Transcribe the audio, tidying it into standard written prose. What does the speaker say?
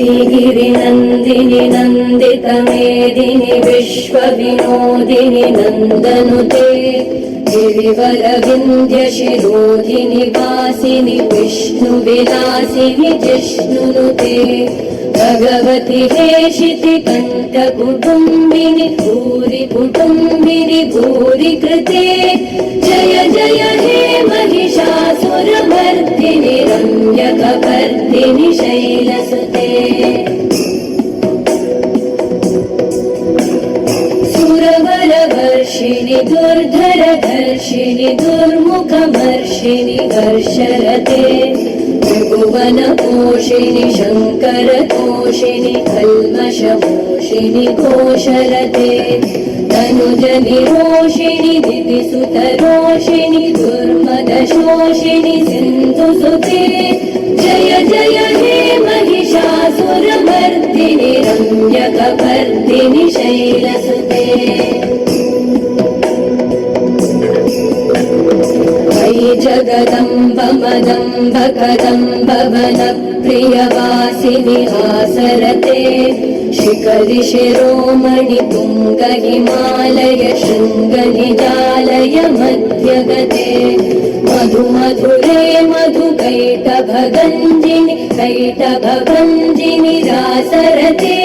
श्रीगिरिनन्दिनि नन्दितमेदिनि विश्वविनोदिनि नन्दनुते गिरिवरविन्ध्यशिरोधिनि वासिनि विष्णुविलासिनि जिष्णुनुते भगवति हेशितिकण्ठकुटुम्बिनि भूरि कुटुम्बिनि भूरि कृते जय जय हे महिषासुरमर्दिनि रम्यकपर्दिनि शैलसुते सुरवरवर्षिणि दुर्धरधर्षिणि दुर्मुखमर्षिणि हर्षरते त्रिभुवनपोषिणि शङ्करतोषिणि कल्मषमोषिणि घोषरते तनुजनिरोषिणि दिविसुतरोषिणि दुर्मदशोषिणि सिन्धुसुते जय जय हे महिषासुरमर्दिनि रम्यकपर्दिनि शैलसुते वै जगदम्ब मदम्ब कदम्ब वनप्रियवासिनि आसरते शिखरि शिरोमणि तुङ्ग हिमालय शृङ्गनिजालय मध्यगते मधुमधुरे मधुकैटभगञ्जिनि कैटभगञ्जिनि रासरते